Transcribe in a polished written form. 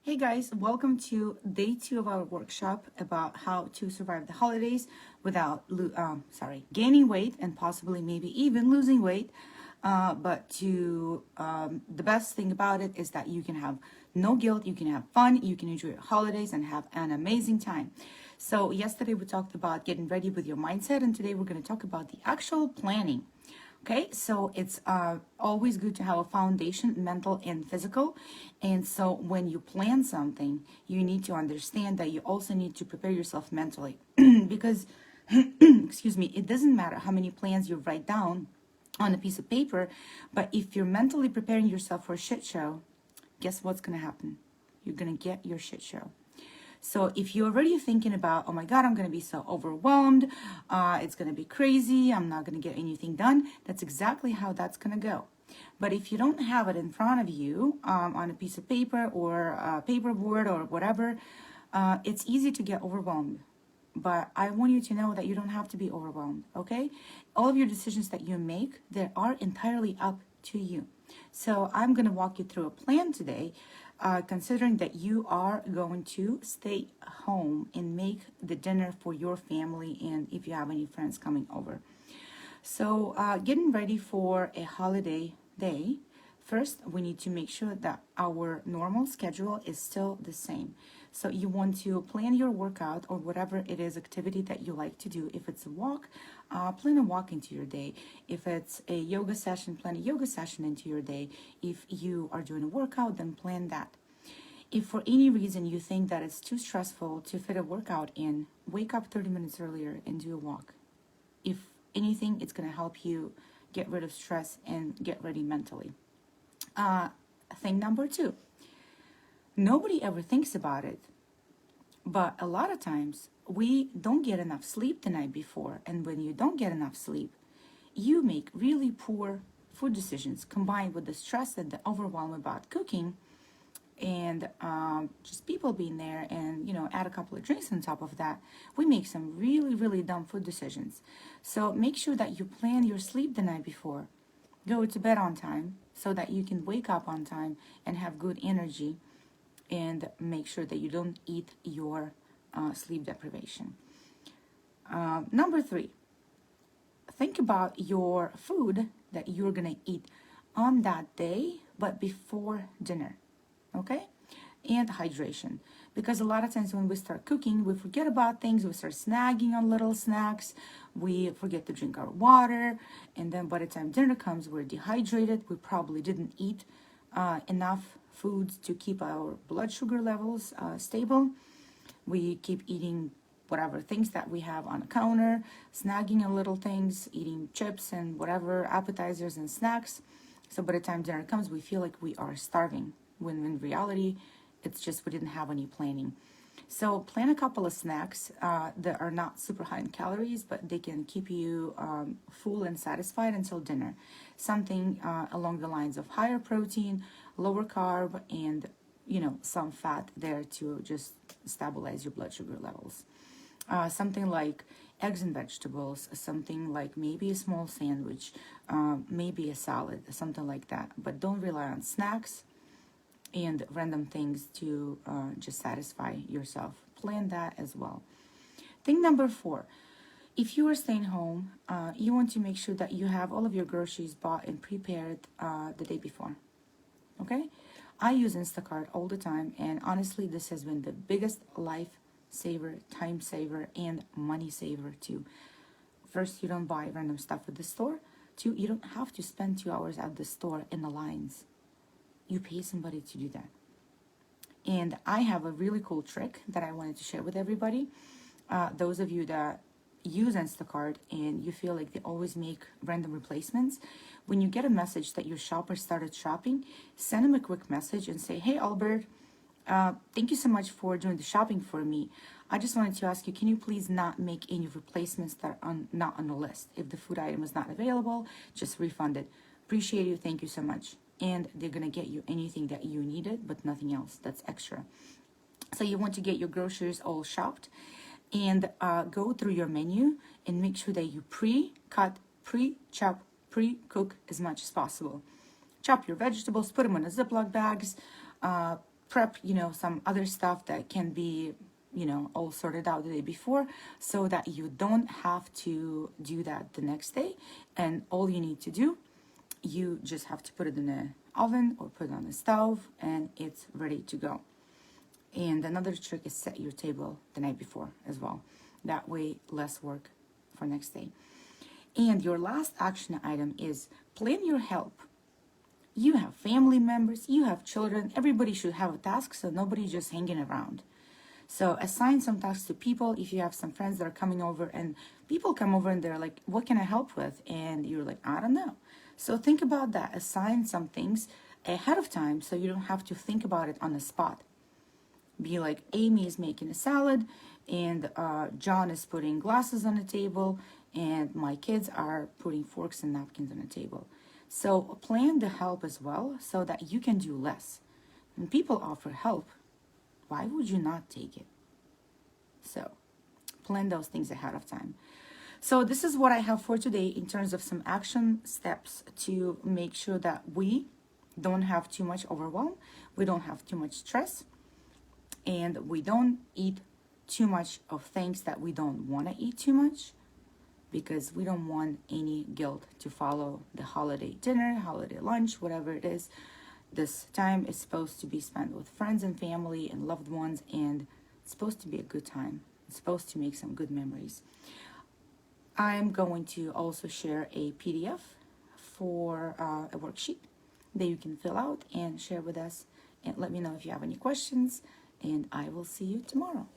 Hey guys, welcome to day 2 of our workshop about how to survive the holidays without gaining weight and possibly maybe even losing weight. The best thing about it is that you can have no guilt, you can have fun, you can enjoy your holidays and have an amazing time. So yesterday we talked about getting ready with your mindset, and today we're going to talk about the actual planning. Okay, so it's always good to have a foundation, mental and physical. And so when you plan something, you need to understand that you also need to prepare yourself mentally because, excuse me, it doesn't matter how many plans you write down on a piece of paper, but if you're mentally preparing yourself for a shit show, guess what's going to happen? You're going to get your shit show. So if you're already thinking about, oh my God, I'm going to be so overwhelmed, it's going to be crazy, I'm not going to get anything done, that's exactly how that's going to go. But if you don't have it in front of you on a piece of paper or a paperboard or whatever, it's easy to get overwhelmed. But I want you to know that you don't have to be overwhelmed, okay? All of your decisions that you make, they are entirely up to you. So I'm going to walk you through a plan today, considering that you are going to stay home and make the dinner for your family and if you have any friends coming over. So getting ready for a holiday day, first we need to make sure that our normal schedule is still the same. So you want to plan your workout or whatever it is activity that you like to do. If it's a walk, plan a walk into your day. If it's a yoga session, plan a yoga session into your day. If you are doing a workout, then plan that. If for any reason you think that it's too stressful to fit a workout in, wake up 30 minutes earlier and do a walk. If anything, it's going to help you get rid of stress and get ready mentally. Thing number 2. Nobody ever thinks about it, but a lot of times we don't get enough sleep the night before, and when you don't get enough sleep, you make really poor food decisions combined with the stress and the overwhelm about cooking and just people being there and add a couple of drinks on top of that, we make some really dumb food decisions. So make sure that you plan your sleep the night before. Go to bed on time so that you can wake up on time and have good energy, and make sure that you don't eat your sleep deprivation. Number 3, think about your food that you're gonna eat on that day, but before dinner, okay? And hydration, because a lot of times when we start cooking, we forget about things, we start snagging on little snacks, we forget to drink our water, and then by the time dinner comes, we're dehydrated, we probably didn't eat enough foods to keep our blood sugar levels stable. We keep eating whatever things that we have on the counter, snagging on little things, eating chips and whatever appetizers and snacks. So by the time dinner comes, we feel like we are starving, when in reality, it's just we didn't have any planning. So plan a couple of snacks that are not super high in calories, but they can keep you full and satisfied until dinner. Something along the lines of higher protein, lower carb, and some fat there to just stabilize your blood sugar levels. Something like eggs and vegetables, something like maybe a small sandwich, maybe a salad, something like that. But don't rely on snacks and random things to just satisfy yourself. Plan that as well. Thing number 4, if you are staying home, you want to make sure that you have all of your groceries bought and prepared the day before. Okay? I use Instacart all the time, and honestly, this has been the biggest life saver, time saver, and money saver too. First, you don't buy random stuff at the store. 2, you don't have to spend 2 hours at the store in the lines. You pay somebody to do that. And I have a really cool trick that I wanted to share with everybody. Those of you that use Instacart and you feel like they always make random replacements, when you get a message that your shopper started shopping, send them a quick message and say, hey Albert, thank you so much for doing the shopping for me. I just wanted to ask you, can you please not make any replacements that are not on the list? If the food item is not available, just refund it. Appreciate you, thank you so much. And they're gonna get you anything that you needed, but nothing else that's extra. So you want to get your groceries all shopped and go through your menu and make sure that you pre-cut, pre-chop, pre-cook as much as possible. Chop your vegetables, put them in a Ziploc bags, prep, some other stuff that can be, all sorted out the day before, so that you don't have to do that the next day. And all you need to do, you just have to put it in the oven or put it on the stove, and it's ready to go. And another trick is set your table the night before as well. That way, less work for next day. And your last action item is plan your help. You have family members, you have children, everybody should have a task, so nobody's just hanging around. So assign some tasks to people. If you have some friends that are coming over, and people come over and they're like, what can I help with? And you're like, I don't know. So think about that. Assign some things ahead of time so you don't have to think about it on the spot. Be like, Amy is making a salad, and John is putting glasses on the table, and my kids are putting forks and napkins on the table. So plan the help as well so that you can do less. When people offer help, why would you not take it? So plan those things ahead of time. So this is what I have for today in terms of some action steps to make sure that we don't have too much overwhelm, we don't have too much stress, and we don't eat too much of things that we don't want to eat too much, because we don't want any guilt to follow the holiday dinner, holiday lunch, whatever it is. This time is supposed to be spent with friends and family and loved ones, and it's supposed to be a good time. It's supposed to make some good memories. I'm going to also share a PDF for a worksheet that you can fill out and share with us, and let me know if you have any questions, and I will see you tomorrow.